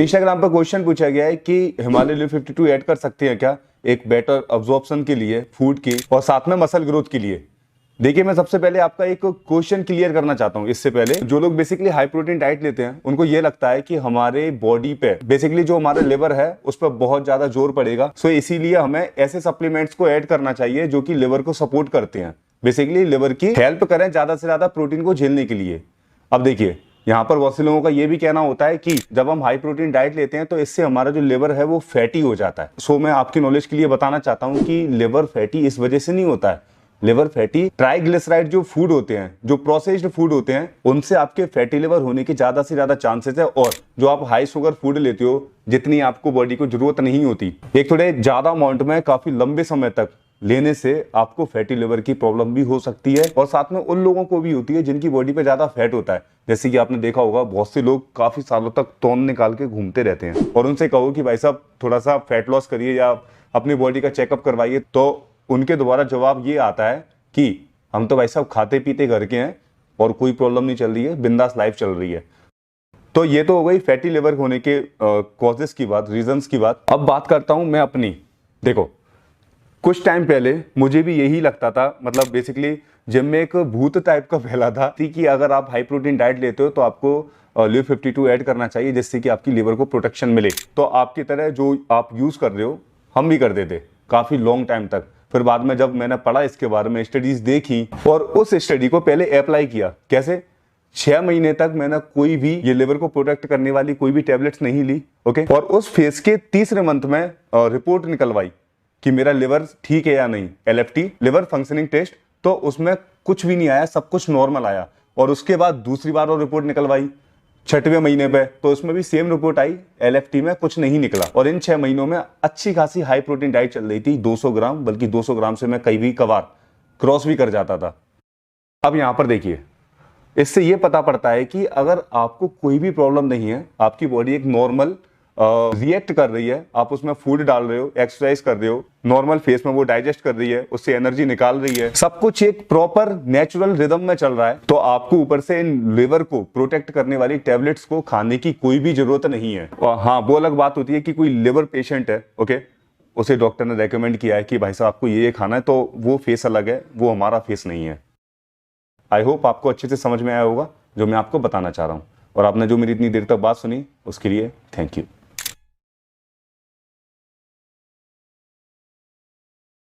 Instagram पर question पूछा गया है कि हिमालय लिव 52 ऐड कर सकते हैं क्या एक बेटर अब्जॉर्प्शन के लिए, फूड की और साथ में मसल ग्रोथ के लिए। देखिए, मैं सबसे पहले आपका एक क्वेश्चन क्लियर करना चाहता हूं। इससे पहले जो लोग बेसिकली हाई प्रोटीन डाइट लेते हैं उनको ये लगता है कि हमारे बॉडी पे बेसिकली जो हमारा लिवर है उस पर बहुत ज्यादा जोर पड़ेगा, सो इसीलिए हमें ऐसे सप्लीमेंट्स को ऐड करना चाहिए जो कि लिवर को सपोर्ट करते हैं, बेसिकली लिवर की हेल्प करें ज्यादा से ज्यादा प्रोटीन को झेलने के लिए। अब देखिए, यहाँ पर बहुत से लोगों का ये भी कहना होता है कि जब हम हाई प्रोटीन डाइट लेते हैं तो इससे हमारा जो लिवर है वो फैटी हो जाता है। सो मैं आपकी नॉलेज के लिए बताना चाहता हूँ कि लिवर फैटी इस वजह से नहीं होता है। लिवर फैटी ट्राइग्लिसराइड जो फूड होते हैं, जो प्रोसेस्ड फूड होते हैं, उनसे आपके फैटी लिवर होने के ज्यादा से ज्यादा चांसेस है। और जो आप हाई शुगर फूड लेते हो, जितनी आपको बॉडी को जरूरत नहीं होती, एक थोड़े ज्यादा अमाउंट में काफी लंबे समय तक लेने से आपको फैटी लिवर की प्रॉब्लम भी हो सकती है। और साथ में उन लोगों को भी होती है जिनकी बॉडी पे ज्यादा फैट होता है। जैसे कि आपने देखा होगा, बहुत से लोग काफी सालों तक तौन निकाल के घूमते रहते हैं, और उनसे कहो कि भाई साहब थोड़ा सा फैट लॉस करिए या अपनी बॉडी का चेकअप करवाइए, तो उनके द्वारा जवाब ये आता है कि हम तो भाई साहब खाते पीते घर के हैं और कोई प्रॉब्लम नहीं चल रही है, बिंदास लाइफ चल रही है। तो ये तो हो गई फैटी लिवर होने के कॉजेस की बात, रीजंस की बात। अब बात करता हूं मैं अपनी। देखो, कुछ टाइम पहले मुझे भी यही लगता था, मतलब बेसिकली जिम में एक भूत टाइप का फैला था कि अगर आप हाई प्रोटीन डाइट लेते हो तो आपको लिव 52 ऐड करना चाहिए जिससे कि आपकी लिवर को प्रोटेक्शन मिले। तो आपकी तरह जो आप यूज कर रहे हो हम भी कर देते काफी लॉन्ग टाइम तक। फिर बाद में जब मैंने पढ़ा इसके बारे में, स्टडीज देखी और उस स्टडी को पहले अप्लाई किया। कैसे? 6 महीने तक मैंने कोई भी ये लिवर को प्रोटेक्ट करने वाली कोई भी टेबलेट्स नहीं ली। ओके, और उस फेज के तीसरे मंथ में रिपोर्ट निकलवाई कि मेरा लिवर ठीक है या नहीं, LFT लिवर फंक्शनिंग टेस्ट, तो उसमें कुछ भी नहीं आया, सब कुछ नॉर्मल आया। और उसके बाद दूसरी बार और रिपोर्ट निकलवाई 6वें महीने पे, तो उसमें भी सेम रिपोर्ट आई, LFT में कुछ नहीं निकला। और इन 6 महीनों में अच्छी खासी हाई प्रोटीन डाइट चल रही थी, 200 ग्राम, बल्कि 200 ग्राम से मैं कई कभार क्रॉस भी कर जाता था। अब यहां पर देखिए, इससे यह पता पड़ता है कि अगर आपको कोई भी प्रॉब्लम नहीं है, आपकी बॉडी एक नॉर्मल रिएक्ट कर रही है, आप उसमें फूड डाल रहे हो, एक्सरसाइज कर रहे हो, नॉर्मल फेस में वो डाइजेस्ट कर रही है, उससे एनर्जी निकाल रही है, सब कुछ एक प्रॉपर नेचुरल रिदम में चल रहा है, तो आपको ऊपर से इन लिवर को प्रोटेक्ट करने वाली टेबलेट्स को खाने की कोई भी जरूरत नहीं है। और हाँ, वो अलग बात होती है कि कोई लिवर पेशेंट है, ओके, उसे डॉक्टर ने रेकमेंड किया है कि भाई साहब आपको ये खाना है, तो वो फेस अलग है, वो हमारा फेस नहीं है। आई होप आपको अच्छे से समझ में आया होगा जो मैं आपको बताना चाह रहा हूँ। और आपने जो मेरी इतनी देर तक बात सुनी उसके लिए थैंक यू।